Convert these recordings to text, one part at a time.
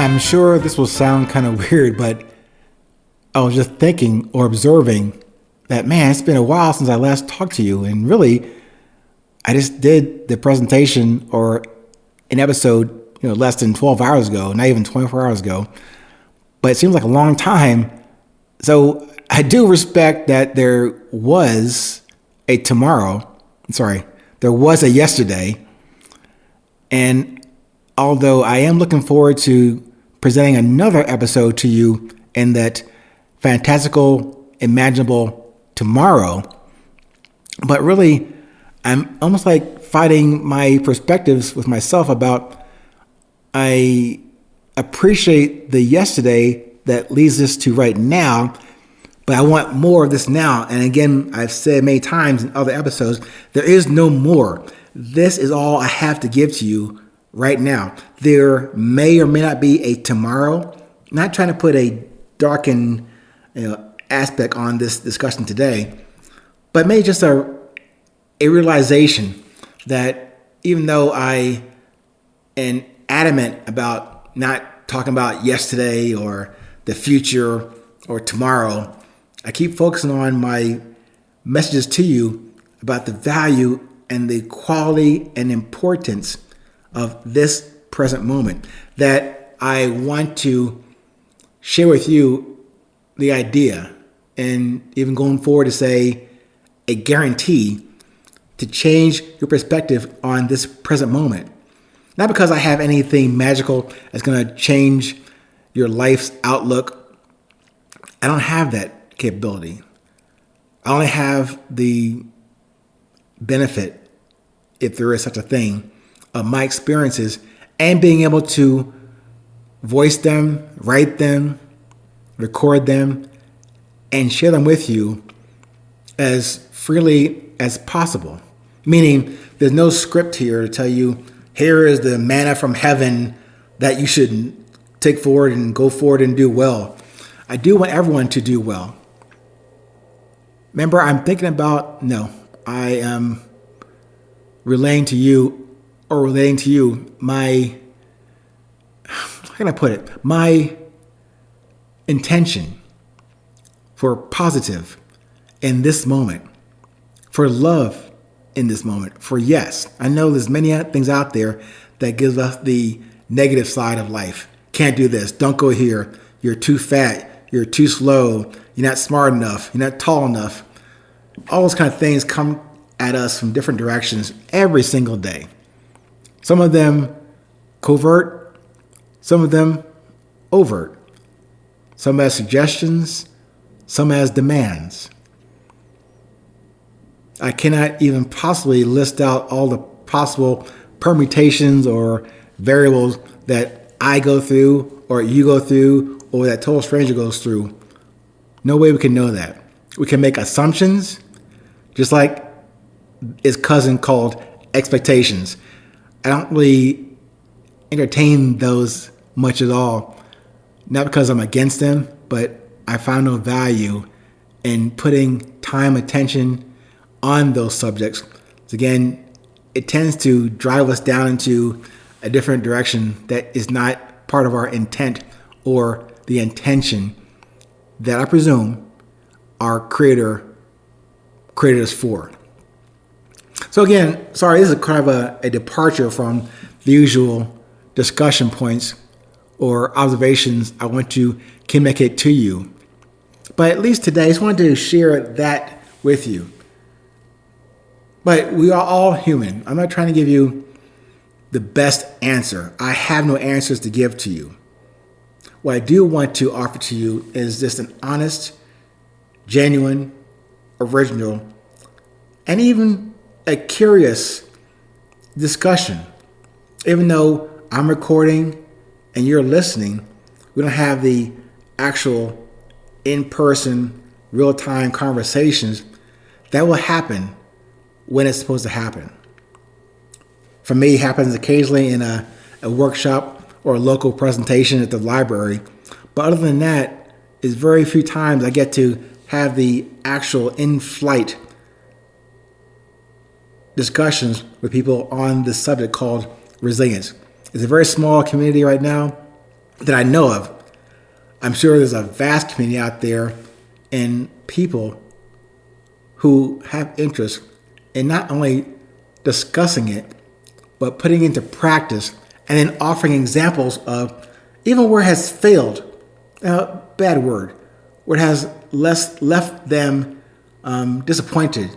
I'm sure this will sound kind of weird, but I was just thinking or observing that, man, it's been a while since I last talked to you. And really, I just did the presentation or an episode, less than 12 hours ago, not even 24 hours ago. But it seems like a long time. So I do respect that there was a tomorrow. Sorry, there was a yesterday. And although I am looking forward to presenting another episode to you in that fantastical, imaginable tomorrow, but really, I'm almost like fighting my perspectives with myself about I appreciate the yesterday that leads us to right now, but I want more of this now. And again, I've said many times in other episodes, there is no more. This is all I have to give to you right now. There may or may not be a tomorrow. I'm not trying to put a darkened aspect on this discussion today, but maybe just a realization that even though I am adamant about not talking about yesterday or the future or tomorrow, I keep focusing on my messages to you about the value and the quality and importance of this present moment, that I want to share with you the idea and even going forward to say a guarantee to change your perspective on this present moment. Not because I have anything magical that's going to change your life's outlook. I don't have that capability. I only have the benefit, if there is such a thing, of my experiences and being able to voice them, write them, record them, and share them with you as freely as possible. Meaning there's no script here to tell you, here is the manna from heaven that you should take forward and go forward and do well. I do want everyone to do well. Remember, I am relating to you my, how can I put it? My intention for positive in this moment, for love in this moment, for yes. I know there's many things out there that gives us the negative side of life. Can't do this. Don't go here. You're too fat. You're too slow. You're not smart enough. You're not tall enough. All those kind of things come at us from different directions every single day. Some of them covert, some of them overt. Some as suggestions, some as demands. I cannot even possibly list out all the possible permutations or variables that I go through or you go through or that total stranger goes through. No way we can know that. We can make assumptions, just like its cousin called expectations. I don't really entertain those much at all. Not because I'm against them, but I found no value in putting time, attention on those subjects. So again, it tends to drive us down into a different direction that is not part of our intent or the intention that I presume our Creator created us for. So again, sorry, this is kind of a departure from the usual discussion points or observations I want to communicate to you. But at least today, I just wanted to share that with you. But we are all human. I'm not trying to give you the best answer. I have no answers to give to you. What I do want to offer to you is just an honest, genuine, original, and even a curious discussion. Even though I'm recording and you're listening, we don't have the actual in-person, real-time conversations that will happen when it's supposed to happen. For me, it happens occasionally in a workshop or a local presentation at the library. But other than that, it's very few times I get to have the actual in-flight discussions with people on this subject called resilience. It's a very small community right now. that I know of. I'm sure there's a vast community out there and people who have interest in not only discussing it, but putting it into practice and then offering examples of even where it has failed, bad word, where it has left them disappointed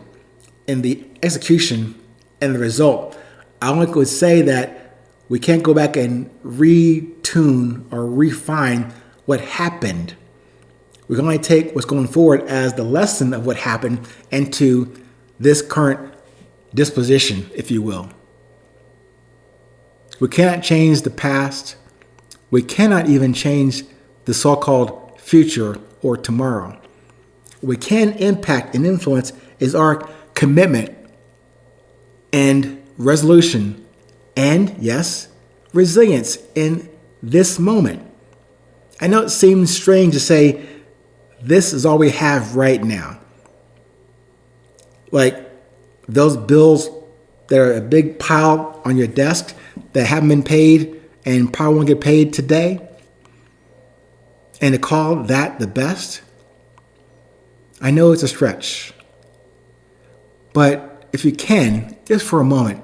in the execution and the result. I only could say that we can't go back and retune or refine what happened. We can only take what's going forward as the lesson of what happened into this current disposition, if you will. We cannot change the past. We cannot even change the so-called future or tomorrow. What we can impact and influence is our commitment and resolution and, yes, resilience in this moment. I know it seems strange to say this is all we have right now. Like those bills that are a big pile on your desk that haven't been paid and probably won't get paid today, and to call that the best, I know it's a stretch. But if you can, just for a moment,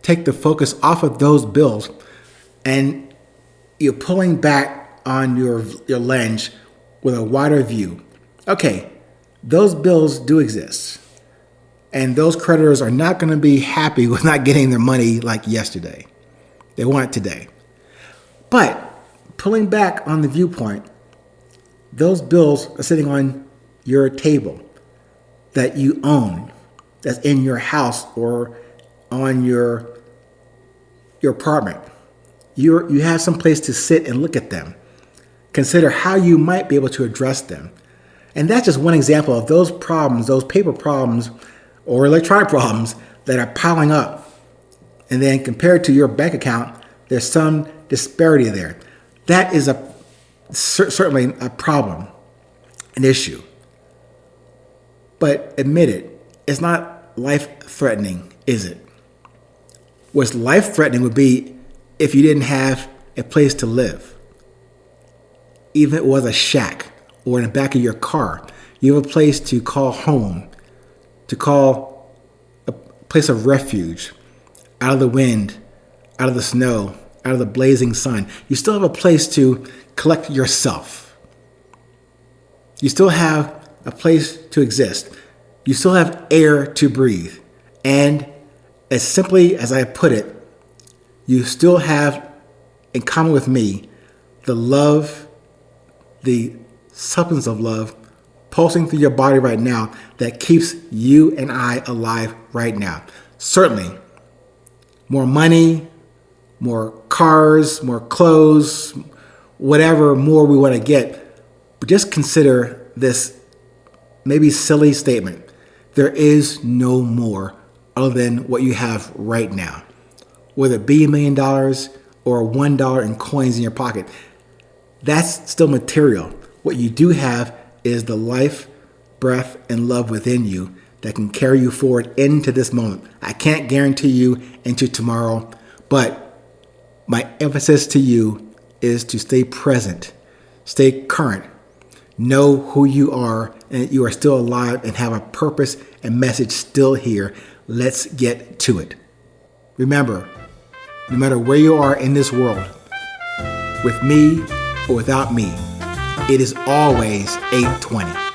take the focus off of those bills and you're pulling back on your lens with a wider view. Okay, those bills do exist. And those creditors are not going to be happy with not getting their money like yesterday. They want it today. But pulling back on the viewpoint, those bills are sitting on your table that you own, that's in your house or on your apartment. You have some place to sit and look at them. Consider how you might be able to address them. And that's just one example of those problems, those paper problems or electronic problems that are piling up. And then compared to your bank account, there's some disparity there. That is certainly a problem, an issue. But admit it, it's not life-threatening, is it? What's life-threatening would be if you didn't have a place to live. Even if it was a shack or in the back of your car, you have a place to call home, to call a place of refuge, out of the wind, out of the snow, out of the blazing sun. You still have a place to collect yourself. You still have a place to exist. You still have air to breathe. And as simply as I put it, you still have in common with me the love, the substance of love pulsing through your body right now that keeps you and I alive right now. Certainly, more money, more cars, more clothes, whatever more we want to get. But just consider this maybe silly statement. There is no more other than what you have right now. Whether it be $1 million or $1 in coins in your pocket, that's still material. What you do have is the life, breath, and love within you that can carry you forward into this moment. I can't guarantee you into tomorrow, but my emphasis to you is to stay present, stay current, know who you are, and that you are still alive and have a purpose and message still here. Let's get to it. Remember, no matter where you are in this world, with me or without me, it is always 820.